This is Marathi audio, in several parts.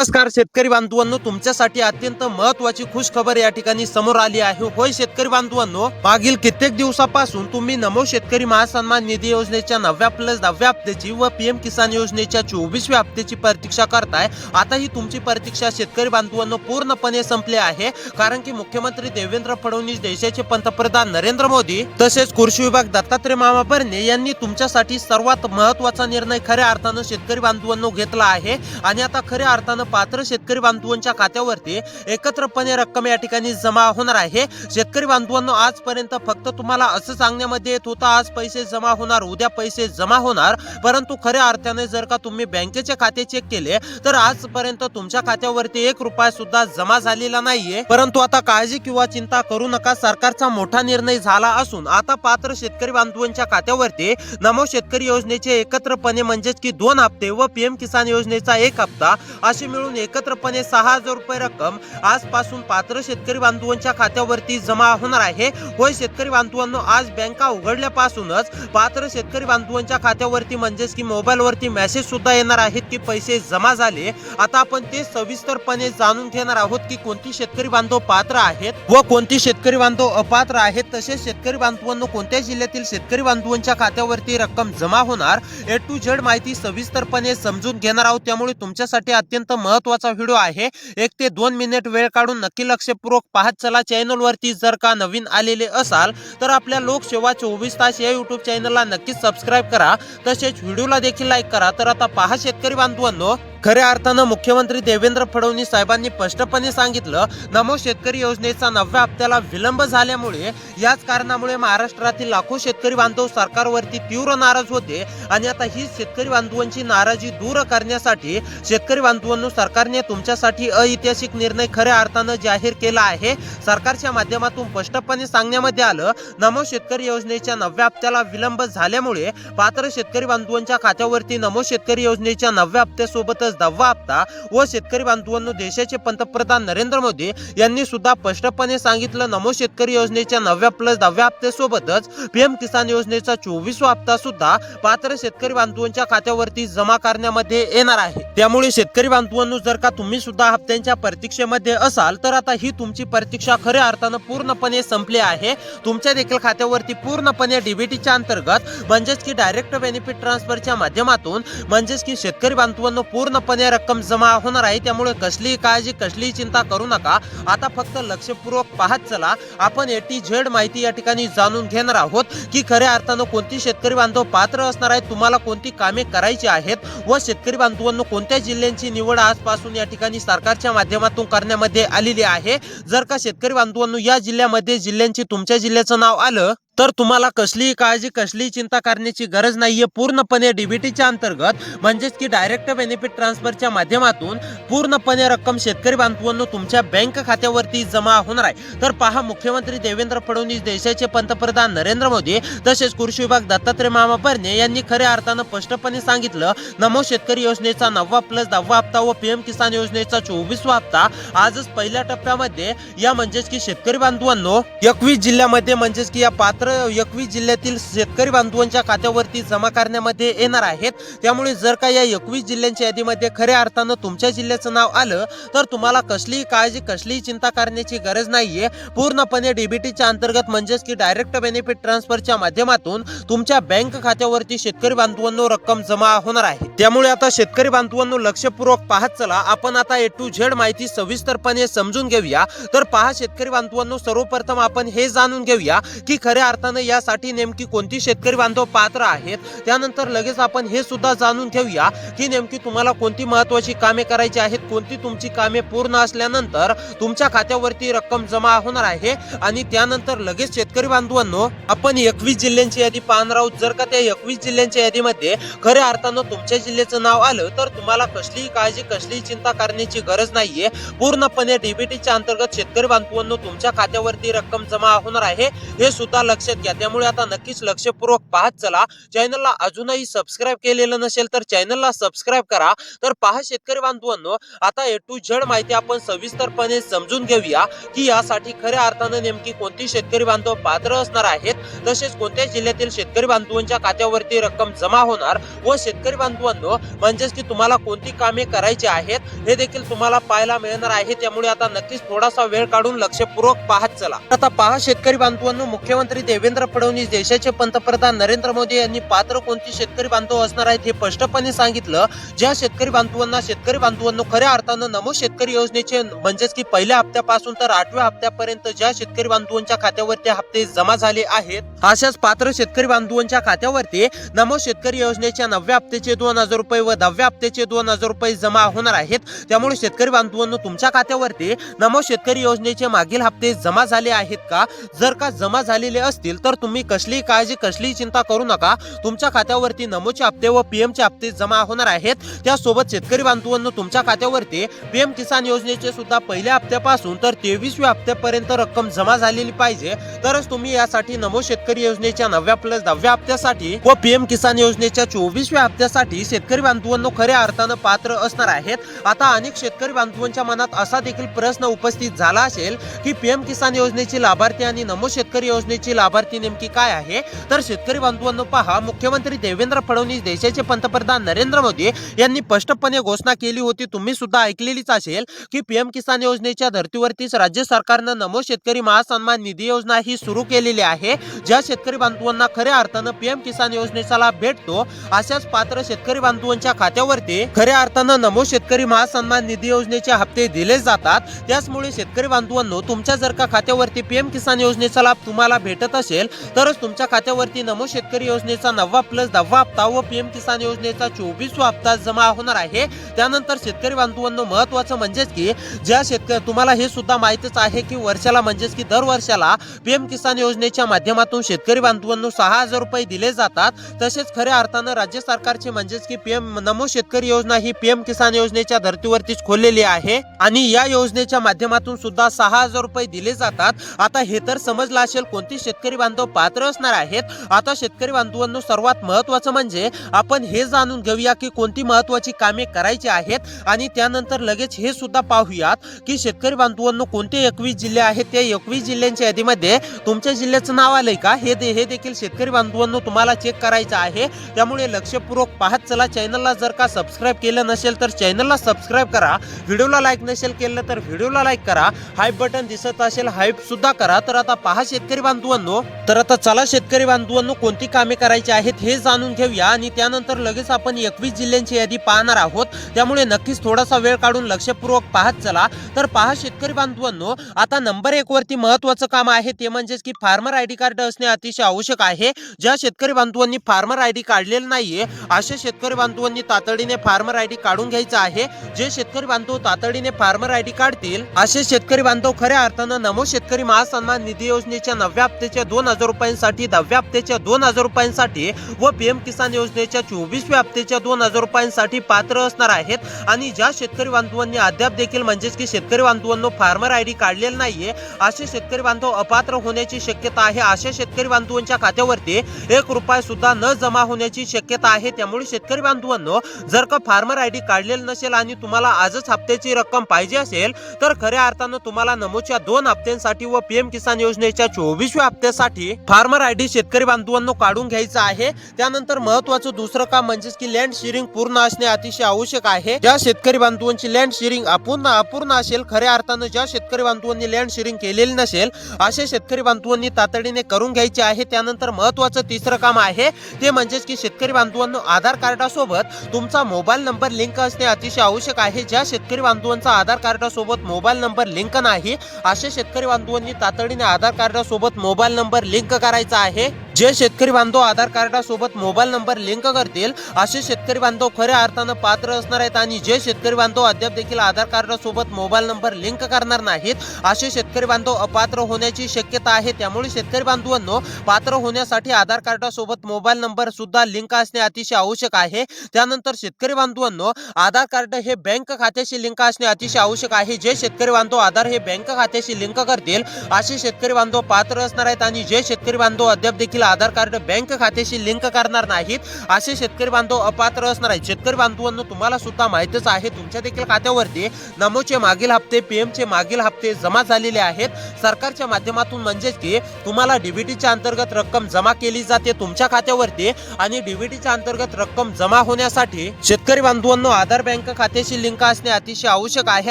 नमस्कार शेतकरी बांधवांनो, तुमच्यासाठी अत्यंत महत्त्वाची खुश खबर या ठिकाणी समोर आली आहे। होय शेतकरी बांधवांनो, मागील कित्येक दिवसापासून तुम्ही नमो शेतकरी महासन्मान निधी योजनेच्या 9+10 हप्त्याची व पीएम किसान योजनेच्या 24व्या हप्त्याची प्रतीक्षा करताय। आता ही तुमची प्रतीक्षा शेतकरी बांधवांनो पूर्णपणे संपली आहे, कारण की मुख्यमंत्री देवेंद्र फडणवीस, देशाचे पंतप्रधान नरेंद्र मोदी तसेच कृषी विभाग दत्तात्रय मामा भरणे यांनी तुमच्यासाठी सर्वात महत्त्वाचा निर्णय खऱ्या अर्थाने शेतकरी बांधवांनो घेतला आहे। आणि आता खऱ्या अर्थाने पात्र शेतकरी बांधवांच्या खात्यावरती एकत्रपणे रक्कम या ठिकाणी जमा होणार आहे। शेतकरी बांधवांनो, आजपर्यंत फक्त तुम्हाला असं सांगण्यामध्ये येत होतं आज पैसे जमा होणार, उद्या पैसे जमा होणार, परंतु खऱ्या अर्थाने जर का तुम्ही बँकेचे खाते चेक केले तर आजपर्यंत तुमच्या खात्यावरती 1 रुपया सुद्धा जमा झालेला नाहीये। परंतु आता काळजी किंवा चिंता करू नका, सरकारचा मोठा निर्णय झाला असून आता पात्र शेतकरी बांधवांच्या खात्यावरती नमो शेतकरी योजनेचे एकत्रपणे म्हणजेच की 2 हप्ते व पीएम किसान योजनेचा 1 हप्ता अशी मिळून एकत्रपणे 6,000 रुपये रक्कम आजपासून पात्र शेतकरी बांधवांच्या खात्यावरती जमा होणार आहे। होय शेतकरी बांधवांनो, आज बँका उघडल्यापासूनच पात्र शेतकरी बांधवांच्या खात्यावरती म्हणजेच की मोबाईलवरती मेसेज सुद्धा येणार आहेत की पैसे जमा झाले। आता आपण ते सविस्तरपणे जाणून घेणार आहोत की कोणती शेतकरी बांधव पात्र आहेत व कोणती शेतकरी बांधव अपात्र आहेत, तसेच शेतकरी बांधवांनो कोणत्या जिल्ह्यातील शेतकरी बांधवांच्या खात्यावरती रक्कम जमा होणार, A to Z माहिती सविस्तरपणे समजून घेणार आहोत। त्यामुळे तुमच्यासाठी अत्यंत महत्त्वाचा व्हिडिओ आहे। 1 ते 2 मिनिट वेळ काढून नक्की लक्षपूर्वक पाहत चला। चॅनल वरती जर का नवीन आलेले असाल तर आपल्या लोकसेवा 24 तास या YouTube चॅनलला नक्कीच सबस्क्राइब करा, तसेच व्हिडिओला देखील लाईक करा। तर आता पहा शेतकरी बांधवांनो, खऱ्या अर्थाने मुख्यमंत्री देवेंद्र फडणवीस साहेबांनी स्पष्टपणे सांगितलं, नमो शेतकरी योजनेचा 9व्या हप्त्याला विलंब झाल्यामुळे याच कारणामुळे महाराष्ट्रातील लाखो शेतकरी बांधव सरकारवरती तीव्र नाराज होते। आणि आता ही शेतकरी बांधवांची नाराजी दूर करण्यासाठी शेतकरी बांधवांनो सरकारने तुमच्यासाठी ऐतिहासिक निर्णय खऱ्या अर्थाने जाहीर केला आहे। सरकारच्या माध्यमातून स्पष्टपणे सांगण्यामध्ये आलं, नमो शेतकरी योजनेच्या 9व्या हप्त्याला विलंब झाल्यामुळे पात्र शेतकरी बांधवांच्या खात्यावरती नमो शेतकरी योजनेच्या 9व्या हप्त्यासोबत 10वा हप्ता व शेतकरी बांधवांनो देशाचे पंतप्रधान नरेंद्र मोदी यांनी सुद्धा स्पष्टपणे सांगितलं, नमो शेतकरी योजनेच्या 9+10 हप्त्यासोबतच पीएम किसान योजनेचा 24वा हप्ता सुद्धा पात्र शेतकरी बांधवांच्या खात्यावरती जमा करण्यामध्ये येणार आहे। त्यामुळे शेतकरी बांधवांनो, जर का तुम्ही सुद्धा हप्त्यांच्या प्रतीक्षेमध्ये असाल तर आता ही तुमची प्रतीक्षा खऱ्या अर्थाने पूर्णपणे संपली आहे। तुमच्या देखील खात्यावरती पूर्णपणे डीबीटीच्या अंतर्गत म्हणजेच की डायरेक्ट बेनिफिट ट्रान्सफरच्या माध्यमातून म्हणजेच की शेतकरी बांधवांनो पूर्णपणे रक्कम जमा होणार आहे। त्यामुळे कसलीही काळजी कसलीही चिंता करू नका। आता फक्त लक्षपूर्वक पाहत चला। आपण A to Z माहिती या ठिकाणी जाणून घेणार आहोत की खऱ्या अर्थाने कोणती शेतकरी बांधव पात्र असणार आहेत, तुम्हाला कोणती कामे करायची आहेत व शेतकरी बांधवांनो कोणत्या जिल्ह्यांची निवड आजपासून या ठिकाणी सरकारच्या माध्यमातून करण्यामध्ये आलेली आहे। जर का शेतकरी बांधवांनो या जिल्ह्यांची तुमच्या जिल्ह्याचं नाव आलं तर तुम्हाला कसलीही काळजी कसलीही चिंता करण्याची गरज नाहीये। पूर्णपणे डीबीटीच्या अंतर्गत म्हणजेच की डायरेक्ट बेनिफिट ट्रान्सफरच्या माध्यमातून पूर्णपणे रक्कम शेतकरी बांधवांनो तुमच्या बँक खात्यावरती जमा होणार आहे। तर पहा, मुख्यमंत्री देवेंद्र फडणवीस, देशाचे पंतप्रधान नरेंद्र मोदी तसेच कृषी विभाग दत्तात्रय मामा भरणे यांनी खऱ्या अर्थाने स्पष्टपणे सांगितलं, नमो शेतकरी योजनेचा 9+10 हप्ता व पीएम किसान योजनेचा 24वा हप्ता आजच पहिल्या टप्प्यामध्ये या म्हणजेच की शेतकरी बांधवांनो 21 जिल्ह्यामध्ये म्हणजेच की या पात्र 21 जिल्ह्यातील शेतकरी बांधवांच्या खात्यावरती जमा करण्यामध्ये येणार आहेत। त्यामुळे जर का या 21 जिल्ह्यांच्या यादीमध्ये खऱ्या अर्थाने तुमच्या जिल्ह्याचं नाव आलं तर तुम्हाला कसलीही काळजी कसलीही चिंता करण्याची गरज नाहीये। पूर्णपणे डीबीटीच्या अंतर्गत म्हणजेच की डायरेक्ट बेनिफिट ट्रान्सफरच्या माध्यमातून तुमच्या बँक खात्यावरती शेतकरी बांधवांनो रक्कम जमा होणार आहे। त्यामुळे आता शेतकरी बांधवांनो लक्षपूर्वक पाहत चला। आपण आता A to Z माहिती सविस्तरपणे समजून घेऊया। तर पहा शेतकरी बांधवांनो, सर्वप्रथम आपण हे जाणून घेऊया की खऱ्या अर्थाने यासाठी नेमकी कोणती शेतकरी बांधव पात्र आहेत। त्यानंतर लगेच आपण हे सुद्धा जाणून घेऊया की नेमकी तुम्हाला कोणती महत्त्वाची कामे करायची आहेत, कोणती तुमची कामे पूर्ण असल्यानंतर तुमच्या खात्यावरती रक्कम जमा होणार आहे। आणि त्यानंतर लगेच शेतकरी बांधवांनो आपण 21 जिल्ह्यांची यादी पाहणार आहोत। जर का त्या 21 जिल्ह्यांच्या यादीमध्ये खऱ्या अर्थाने तुमच्या जिल्ह्याचं नाव आलं तर तुम्हाला कसलीही काळजी कसलीही चिंता करण्याची गरज नाहीये। पूर्णपणे डीबीटीच्या अंतर्गत शेतकरी बांधवांनो तुमच्या खात्यावरती रक्कम जमा होणार आहे, हे सुद्धा लक्षात घ्या. त्यामुळे आता नक्कीच लक्षपूर्वक पाहत चला. चॅनलला अजूनही सबस्क्राईब केलेलं नसेल तर चॅनलला सबस्क्राईब करा. तर पहा शेतकरी बांधवांनो, आता ए टू झेड माहिती आपण सविस्तरपणे समजून घेऊया की यासाठी खऱ्या अर्थानं नेमकी कोणती शेतकरी बांधव पात्र असणार आहेत, तसेच कोणत्या जिल्ह्यातील शेतकरी बांधवांच्या खात्यावरती रक्कम जमा होणार व शेतकरी बांधवांनो म्हणजेच की तुम्हाला कोणती कामे करायची आहेत हे देखील तुम्हाला पाहायला मिळणार आहे. त्यामुळे आता नक्कीच थोडासा वेळ काढून लक्षपूर्वक पाहत चला. आता पहा शेतकरी बांधवांनो, मुख्यमंत्री देवेंद्र फडणवीस, देशाचे पंतप्रधान नरेंद्र मोदी यांनी पात्र कोणती शेतकरी बांधव असणार आहेत हे स्पष्टपणे सांगितलं. ज्या शेतकरी बांधवांनो खऱ्या अर्थानं नमो शेतकरी योजनेचे म्हणजेच की पहिल्या हप्त्यापासून तर 8व्या हप्त्यापर्यंत ज्या शेतकरी बांधवांच्या खात्यावरती हप्ते जमा झाले आहेत, अशाच पात्र शेतकरी बांधवांच्या खात्यावरती नमो शेतकरी योजनेच्या 9व्या हप्त्याचे 2000 रुपये व 10व्या हप्त्याचे 2000 रुपये जमा होणार आहेत. त्यामुळे शेतकरी बांधवांनो, तुमच्या खात्यावरती नमो शेतकरी योजनेचे मागील हप्ते जमा झाले आहेत का? जर का जमा झालेले असतील तर तुम्ही कसलीही काळजी कसलीही चिंता करू नका. तुमच्या खात्यावरती नमोचे हप्ते व पीएमचे हप्ते जमा होणार आहेत. त्यासोबत शेतकरी बांधवांनो, तुमच्या खात्यावरती पीएम किसान योजनेचे सुद्धा पहिल्या हप्त्यापासून तर 23व्या हप्त्यापर्यंत रक्कम जमा झालेली पाहिजे, तरच तुम्ही यासाठी नमो शेतकरी योजनेच्या 9व्या प्लस 10व्या हप्त्यासाठी व पीएम किसान योजनेच्या 24व्या हप्त्यासाठी शेतकरी बांधवांनो खऱ्या अर्थानं पात्र असणार आहेत. आता अनेक शेतकरी बांधवांच्या मनात असा देखील प्रश्न उपस्थित झाला असेल की पीएम किसान योजनेची लाभार्थी आणि नमो शेतकरी योजनेची लाभार्थी नेमकी काय आहे? तर शेतकरी बांधवांनो पहा, मुख्यमंत्री देवेंद्र फडणवीस, देशाचे पंतप्रधान नरेंद्र मोदी यांनी स्पष्टपणे घोषणा केली होती, तुम्ही सुद्धा ऐकलेलीच असेल की पीएम किसान योजनेच्या धर्तीवरतीच राज्य सरकारनं नमो शेतकरी महासन्मान निधी योजना ही सुरू केलेली आहे. ज्या शेतकरी बांधवांना खऱ्या अर्थानं पीएम किसान योजनेचा लाभ भेटतो अशाच पात्र शेतकरी बांधवांच्या खात्यावरती खऱ्या अर्थानं नमो शेतकरी महासन्मान निधी योजनेचे हप्ते दिले जातात. त्याचमुळे शेतकरी बांधवांनो, तुमच्या जर का खात्यावरती पीएम किसान योजनेचा लाभ तुम्हाला भेटत असेल तरच तुमच्या खात्यावरती नमो शेतकरी योजनेचा 9वा प्लस 10वा हप्ता व पीएम किसान योजनेचा 24वा हप्ता जमा होणार आहे. त्यानंतर शेतकरी बांधवांनो, महत्त्वाचं म्हणजेच की ज्या शेतकरी तुम्हाला हे सुद्धा माहितच आहे की वर्षाला म्हणजेच की दर वर्षाला पीएम किसान योजनेच्या माध्यमातून शेतकरी बांधवांनो 6000 रुपये दिले जातात. तसेच खऱ्या अर्थानं राज्य सरकारचे म्हणजेच की पीएम नमो शेतकरी योजना ही पीएम किसान योजनेच्या धर्तीवरतीच खोललेली आहे आणि या योजनेच्या माध्यमातून सुद्धा 6000 रुपये दिले जातात. आता हे तर समजलं असेल कोणती शेतकरी बांधव पात्र असणार आहेत. आता शेतकरी बांधवांनो, सर्वात महत्त्वाचं म्हणजे आपण हे जाणून घेऊया की कोणती महत्त्वाची कामे करायची आहेत आणि त्यानंतर लगेच हे सुद्धा पाहूयात की शेतकरी बांधवांनो कोणते 21 जिल्हे आहेत, त्या 21 जिल्ह्यांच्या यादीमध्ये तुमच्या जिल्ह्याचं नाव आलंय का हे देखील शेतकरी बांधवांनो तुम्हाला चेक करायचं आहे. त्यामुळे लक्षपूर्वक पाहत चला. चॅनलला जर का सबस्क्राईब केलं नसेल तर चॅनलला सबस्क्राईब करा. व्हिडिओला लाईक नसेल केलं तर व्हिडिओला लाईक करा. हाईप बटन दिसत असेल हाईप सुद्धा करा. तर आता पहा शेतकरी बांधवांनो, तर आता चला शेतकरी बांधवांनो कोणती कामे करायची आहेत हे जाणून घेऊया आणि त्यानंतर लगेच आपण 21 जिल्ह्यांची यादी पाहणार आहोत. त्यामुळे नक्कीच थोडासा वेळ काढून लक्षपूर्वक पाहत चला. तर पहा शेतकरी बांधवांनो, आता नंबर 1 वरती महत्त्वाचं काम आहे ते म्हणजेच की फार्मर आयडी कार्ड असणे अतिशय आवश्यक आहे. ज्या शेतकरी बांधवांनी फार्मर आयडी काढलेलं नाहीये अशा शेतकरी बांधवांनी तातडीने फार्मर आयडी काढून घ्यायचा आहे. जे शेतकरी बांधव तातडीने फार्मर आयडी काढतील असे शेतकरी बांधव खऱ्या अर्थानं नमो शेतकरी महासन्मान निधी योजनेच्या 9व्या हप्त्याच्या 2000 रुपयांसाठी, 10व्या हप्त्याच्या 2000 रुपयांसाठी व पीएम किसान योजनेच्या 24व्या हप्त्याच्या 2000 रुपयांसाठी पात्र असणार आहेत. आणि ज्या शेतकरी बांधवांनी अद्याप देखील म्हणजेच की शेतकरी बांधवांनो फार्मर आयडी काढलेलं नाहीये असे शेतकरी बांधव अपात्र होण्याची शक्यता आहे. अशा शेतकरी बांधवांच्या खात्यावरती 1 रुपया सुद्धा न जमा होण्याची शक्यता आहे. त्यामुळे शेतकरी बांधवांनो, जर का फार्मर आयडी काढलेलं नसेल आणि तुम्हाला आजच हप्त्याची रक्कम पाहिजे असेल तर खऱ्या अर्थानं तुम्हाला नमोच्या 2 हप्त्यांसाठी व पीएम किसान योजनेच्या 24व्या हप्त्यासाठी फार्मर आयडी शेतकरी बांधवांनो काढून घ्यायचं आहे. त्यानंतर महत्त्वाचं दुसरं काम म्हणजेच की लँड शेअरिंग पूर्ण असणे अतिशय आवश्यक आहे. ज्या शेतकरी बांधवांची लँड शेअरिंग अपूर्ण असेल, खऱ्या अर्थानं ज्या शेतकरी बांधवांनी लँड शेअरिंग केलेली नसेल असे शेतकरी बांधवांनी तातडीने करून घ्यायचे आहे. त्यानंतर महत्त्वाचं तिसरं काम आहे ते म्हणजेच की शेतकरी बांधवांनो आधार कार्डासोबत तुमचा मोबाईल नंबर लिंक असणे अतिशय आवश्यक आहे. ज्या शेतकरी बांधवांचा आधार कार्डासोबत मोबाईल नंबर लिंक नाही अशा शेतकरी बांधवांनी तातडीने आधार कार्डासोबत मोबाईल नंबर लिंक करायचा आहे. जे शेतकरी बांधव आधार कार्डासोबत मोबाईल नंबर लिंक करतील असे शेतकरी बांधव खऱ्या अर्थानं पात्र असणार आहेत आणि जे शेतकरी बांधव अद्याप देखील आधार कार्डासोबत मोबाईल नंबर लिंक करणार नाहीत असे शेतकरी बांधव अपात्र होण्याची शक्यता आहे। त्यामुळे शेतकरी बांधवांनो, पात्र होण्यासाठी आधार कार्डासोबत मोबाईल नंबर सुद्धा लिंक असणे अतिशय आवश्यक आहे। त्यानंतर शेतकरी बांधवांनो, आधार कार्ड हे बँक खात्याशी लिंक असणे अतिशय आवश्यक आहे। जे शेतकरी बांधव आधार हे बँक खात्याशी लिंक करतील असे शेतकरी बांधव पात्र असणार आहेत आणि जे शेतकरी बांधव अद्याप देखील आधार कार्ड बँक खात्याशी लिंक करणार नाहीत असे शेतकरी बांधव अपात्र असणार आहेत। शेतकरी बांधवांनो, तुम्हाला सुद्धा माहितीच आहे, तुमच्या देखील खात्यावरती नमोचे मागील हप्ते, पीएमचे मागील हप्ते जमा झालेले आहेत सरकारच्या माध्यमातून, म्हणजेच की तुम्हाला डीबीटीच्या अंतर्गत रक्कम जमा केली जाते तुमच्या खात्यावरती आणि डीबीटीच्या अंतर्गत रक्कम जमा होण्यासाठी शेतकरी बांधवांनो आधार बँक खात्याशी लिंक असणे अतिशय आवश्यक आहे।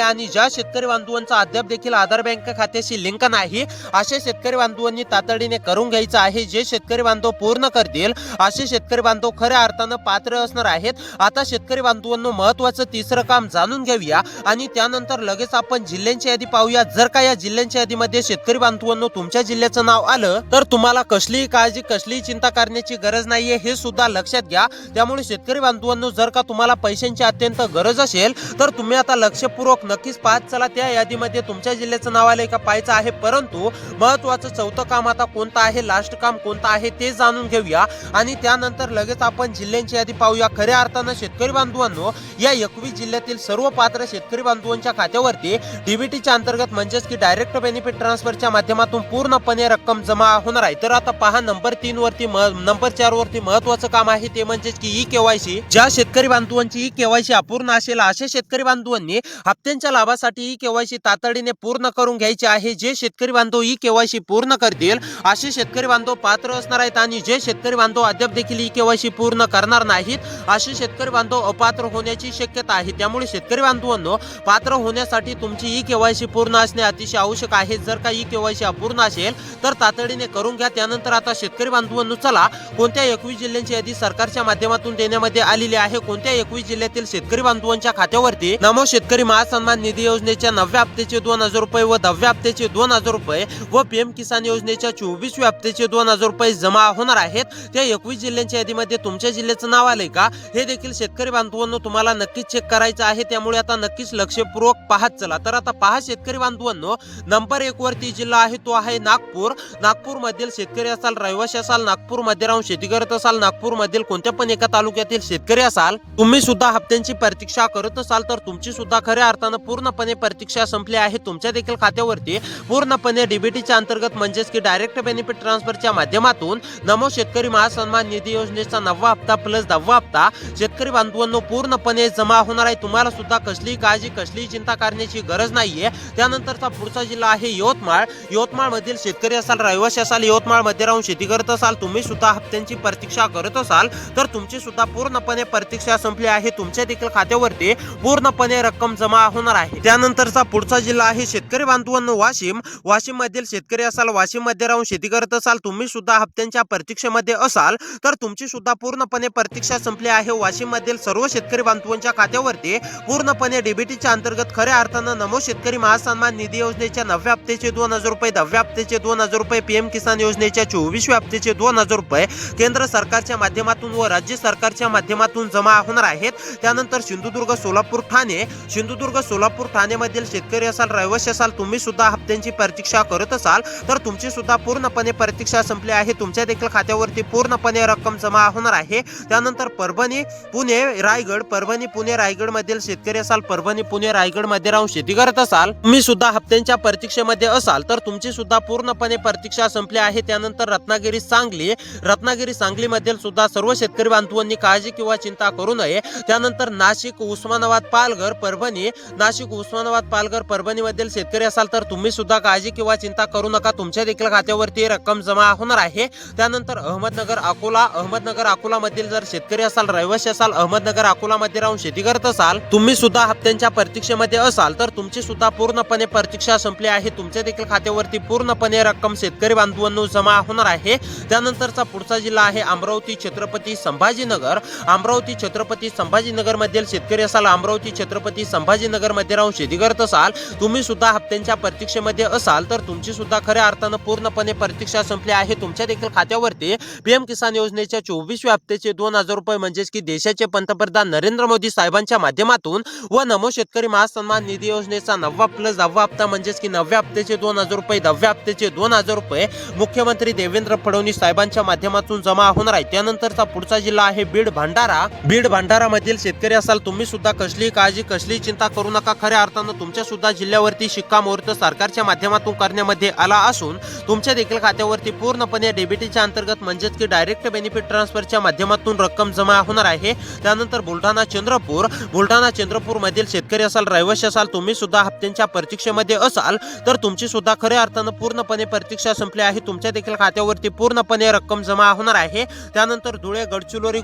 आणि ज्या शेतकरी बांधवांचा अद्याप देखील आधार बँक खात्याशी लिंक नाही असे शेतकरी बांधवांनी तातडीने करून घ्यायचं आहे। जे शेतकरी बांधव पूर्ण करतील असे शेतकरी बांधव खऱ्या अर्थानं पात्र असणार आहेत। आता शेतकरी बांधवांनो, महत्त्वाचं तिसरं काम जाणून घेऊया आणि त्यानंतर लगेच आपण जिल्ह्यांची यादी पाहूया। जर का या जिल्ह्यांच्या यादीमध्ये शेतकरी बांधवांनो तुमच्या जिल्ह्याचं नाव आलं तर तुम्हाला कसलीही काळजी, कसलीही चिंता करण्याची गरज नाहीये, हे सुद्धा लक्षात घ्या। त्यामुळे शेतकरी बांधवांनो, जर का तुम्हाला पैशांची अत्यंत गरज असेल तर तुम्ही आता लक्षपूर्वक नक्कीच पाहत चला त्या यादीमध्ये तुमच्या जिल्ह्याचं नाव आलंय का पाहायचं आहे। परंतु महत्त्वाचं चौथं काम आता कोणतं आहे, लास्ट काम कोणतं आहे ते जाणून घेऊया आणि त्यानंतर लगेच आपण जिल्ह्यांची यादी पाहूया। खऱ्या अर्थानं शेतकरी बांधवांनो, या 21 जिल्ह्यातील सर्व पात्र शेतकरी बांधवांच्या खात्यावरती डीबीटीच्या अंतर्गत म्हणजेच की डायरेक्ट बेनिफिट ट्रान्सफरच्या माध्यमातून पूर्णपणे रक्कम जमा होणार आहे। तर आता पहा, नंबर 3 वरती नंबर 4 वरती महत्त्वाचं काम आहे ते म्हणजेच की ई केवायसी। ज्या शेतकरी बांधवांची ई केवायसी अपूर्ण असेल अशा शेतकरी बांधवांनी हप्त्यांच्या लाभासाठी ई केवायसी तातडीने पूर्ण करून घ्यायची आहे। जे शेतकरी बांधव ई केवायसी पूर्ण करतील असे शेतकरी बांधव पात्र असणार आहेत आणि जे शेतकरी बांधव अद्याप देखील ई केवायसी पूर्ण करणार नाहीत असे शेतकरी बांधव अपात्र होण्याची शक्यता आहे। त्यामुळे शेतकरी बांधवांनो, पात्र होण्यासाठी तुमची ई केवायसी पूर्ण असणे अतिशय आवश्यक आहे। जर का ई केवायसी अपूर्ण असेल तर तातडीने करून घ्या। त्यानंतर आता शेतकरी बांधवांनो, चला कोणत्या 21 जिल्ह्यांची यादी सरकारच्या माध्यमातून देण्यामध्ये आलेली आहे, कोणत्या 21 जिल्ह्यातील शेतकरी बांधवांच्या खात्यावरती नमो शेतकरी महासन्मान निधी योजनेच्या 9व्या हप्त्याचे 2000 रुपये व 10व्या हप्त्याचे 2000 रुपये व पीएम किसान योजनेच्या 24व्या हप्त्याचे 2000 रुपये जमा होणार आहेत। त्या 21 जिल्ह्यांच्या यादीमध्ये तुमच्या जिल्ह्याचं नाव आलंय का हे देखील शेतकरी बांधवांनो तुम्हाला नक्कीच चेक करायचं आहे। त्यामुळे आता नक्कीच लक्षपूर्वक पाहत चला। तर आता पहा शेतकरी बांधवांनो, नंबर 1 वरती जिल्हा आहे तो आहे नागपूर। नागपूर मधील शेतकरी असाल, रहिवासी असाल, नागपूर मध्ये राहून शेती करत असाल, नागपूर मधील कोणत्या पण एका तालुक्यातील शेतकरी असाल, तुम्ही सुद्धा हप्त्यांची प्रतीक्षा करत असाल तर तुमची सुद्धा खऱ्या अर्थानं पूर्णपणे प्रतीक्षा संपली आहे। तुमच्या देखील खात्यावरती पूर्णपणे डीबीटीच्या अंतर्गत म्हणजेच की डायरेक्ट बेनिफिट ट्रान्सफरच्या माध्यमातून नमो शेतकरी महासन्मान निधी योजनेचा 9वा हप्ता प्लस 10वा हप्ता शेतकरी बांधवांनो पूर्णपणे जमा होणार आहे। तुम्हाला सुद्धा कसलीही काळजी, कसलीही चिंता करण्याची गरज नाहीये। त्यानंतरचा पुढचा जिल्हा आहे यवतमाळ। यवतमाळ मधील शेतकरी असाल, रहिवासी असाल, यवतमाळ मध्ये राहून शेती करत असाल, तुम्ही सुद्धा हप्त्यांची प्रतीक्षा करत असाल तर तुमची सुद्धा पूर्णपणे प्रतीक्षा संपली आहे। तुमच्या देखील खात्यावरती पूर्णपणे रक्कम जमा होणार आहे। त्यानंतरचा पुढचा जिल्हा आहे शेतकरी बांधवांनो वाशिम। वाशिम मधील शेतकरी असाल, वाशिम मध्ये राहून शेती करत असाल, तुम्ही सुद्धा हप्त्यांच्या प्रतीक्षेमध्ये असाल तर तुमची सुद्धा पूर्णपणे प्रतीक्षा संपली आहे। वाशिम मधील सर्व शेतकरी बांधवांच्या खात्यावरती पूर्णपणे डीबीटीच्या अंतर्गत खऱ्या अर्थानं नमो शेतकरी महासन्मान निधी योजनेच्या 9व्या हप्त्याचे 2000 रुपये, 10व्या हप्त्याचे 2000 रुपये, पीएम किसान योजनेच्या 24व्या हप्त्याचे 2000 रुपये केंद्र सरकारच्या माध्यमातून व राज्य सरकारच्या माध्यमातून जमा होणार आहेत। त्यानंतर सिंधुदुर्ग, सोलापूर, ठाणे। सिंधुदुर्ग, सोलापूर, ठाणे मधील शेतकरी असाल, रहिवासी असाल, तुम्ही सुद्धा हप्त्यांची प्रतीक्षा करत असाल तर तुमची सुद्धा पूर्णपणे प्रतीक्षा संपली आहे। तुमच्या देखील खात्यावरती पूर्णपणे रक्कम जमा होणार आहे। त्यानंतर परभणी, पुणे, रायगड। परभणी, पुणे, रायगड मधील शेतकरी असाल, परभणी, पुणे, रायगड मध्ये राहून शेती करत असाल, तुम्ही सुद्धा हप्त्यांच्या प्रतीक्षेमध्ये असाल तर तुमची सुद्धा पूर्णपणे प्रतीक्षा संपली आहे। त्यानंतर रत्नागिरी, सांगली। रत्नागिरी, सांगली मधील सुद्धा सर्व शेतकरी बांधवांनी काळजी किंवा चिंता करू नये। त्यानंतर नाशिक, उस्मानाबाद, पालघर, परभणी। नाशिक, उस्मानाबाद, पालघर, परभणी मधील शेतकरी असाल तर तुम्ही सुद्धा काळजी किंवा चिंता करू नका, तुमच्या देखील खात्यावरती रक्कम जमा होणार आहे। त्यानंतर अहमदनगर, अकोला। अहमदनगर, अकोला मधील जर शेतकरी असाल, रहिवासी असाल, अहमदनगर, अकोला मध्ये राहून शेती करत असाल, तुम्ही सुद्धा हप्त्यांच्या प्रतीक्षेमध्ये असाल तर तुमची सुद्धा पूर्णपणे प्रतीक्षा संपली आहे। तुमच्या देखील खात्यावरती पूर्णपणे रक्कम शेतकरी बांधवांनो जमा होणार आहे। त्यानंतरचा पुढचा जिल्हा आहे अमरावती, छत्रपती संभाजीनगर। अमरावती, छत्रपती संभाजीनगर मधील शेतकरी असाल, अमरावती, छत्रपती संभाजीनगर मध्ये राहून शेती करत असाल, तुम्ही सुद्धा हप्त्यांच्या प्रतीक्षेमध्ये असाल तर तुमची सुद्धा खऱ्या अर्थानं पूर्णपणे प्रतीक्षा संपली आहे। तुमच्या देखील खात्यावरती पीएम किसान योजनेच्या 24व्या हप्त्याचे 2000 रुपये म्हणजेच की देशाचे पंतप्रधान नरेंद्र मोदी साहेबांच्या माध्यमातून व नमो शेतकरी महासन्मान निधी योजनेचा 9वा प्लस 10वा हप्ता म्हणजेच की 9व्या हप्त्याचे 2000 रुपये 10व्या हप्त्याचे 2000 रुपये मुख्यमंत्री देवेंद्र फडणवीस साहेबांच्या माध्यमातून जमा होणार आहे। त्यानंतरचा पुढचा जिल्हा आहे बीड भंडारा। बीड भंडारा मधील शेतकरी असाल तुम्ही सुद्धा कसलीही काळजी कसलीही चिंता करू नका। खऱ्या अर्थानं तुमच्या सुद्धा जिल्ह्यावरती शिक्कामोर्तब सरकारच्या माध्यमातून करण्यामध्ये आला असून तुमच्या देखील खात्यावरती पूर्णपणे डीबीटीच्या अंतर्गत म्हणजेच की डायरेक्ट बेनिफिट ट्रान्सफरच्या माध्यमातून रक्कम जमा होणार आहे। त्यानंतर बुलढाणा चंद्रपूर मधील शेतकरी असाल रहिवासी असाल तुम्ही सुद्धा हप्त्यांच्या प्रतीक्षेमध्ये असाल तर तुमची सुद्धा खऱ्या अर्थानं पूर्णपणे प्रतीक्षा संपली आहे। तुमच्या देखील खात्यावरती पूर्णपणे रक्कम जमा होणार आहे। त्यानंतर धुळे गडचिरोली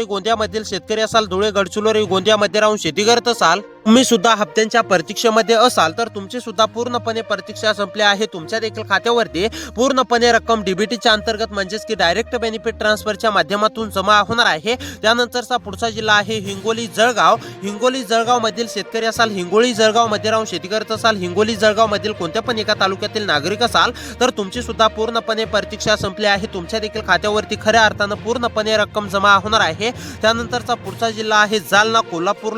गोंदिया मधील शेतकरी असाल धुळे गडचिरोली गोंदियामध्ये राहून शेती करत असाल तुम्ही सुद्धा हप्त्यांच्या प्रतीक्षेमध्ये असाल तर तुमची सुद्धा पूर्णपणे प्रतीक्षा संपली आहे। तुमच्या देखील खात्यावरती पूर्णपणे रक्कम डीबीटीच्या अंतर्गत म्हणजेच की डायरेक्ट बेनिफिट ट्रान्सफरच्या माध्यमातून जमा होणार आहे। त्यानंतरचा पुढचा जिल्हा आहे हिंगोली जळगाव मधील शेतकरी असाल हिंगोली जळगाव मध्ये राहून शेती करत असाल हिंगोली जळगाव मधील कोणत्या पण एका तालुक्यातील नागरिक असाल तर तुमची सुद्धा पूर्णपणे प्रतीक्षा संपली आहे। तुमच्या देखील खात्यावरती खऱ्या अर्थानं पूर्णपणे रक्कम जमा होणार आहे। त्यानंतरचा पुढचा जिल्हा आहे जालना कोल्हापूर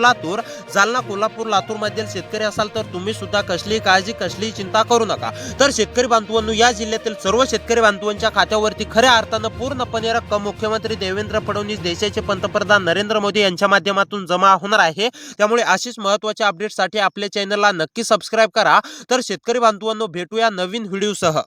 लातूर मधील शेतकरी असाल तर तुम्ही सुद्धा कसलीही काळजी कसलीही चिंता करू नका। तर शेतकरी बांधवांनो या जिल्ह्यातील सर्व शेतकरी बांधवांच्या खात्यावरती खऱ्या अर्थानं पूर्णपणे रक्कम मुख्यमंत्री देवेंद्र फडणवीस देशाचे पंतप्रधान नरेंद्र मोदी यांच्या माध्यमातून जमा होणार आहे। त्यामुळे अशीच महत्त्वाच्या अपडेटसाठी आपल्या चॅनलला नक्की सबस्क्राइब करा। तर शेतकरी बांधवांनो भेटूया नवीन व्हिडिओसह।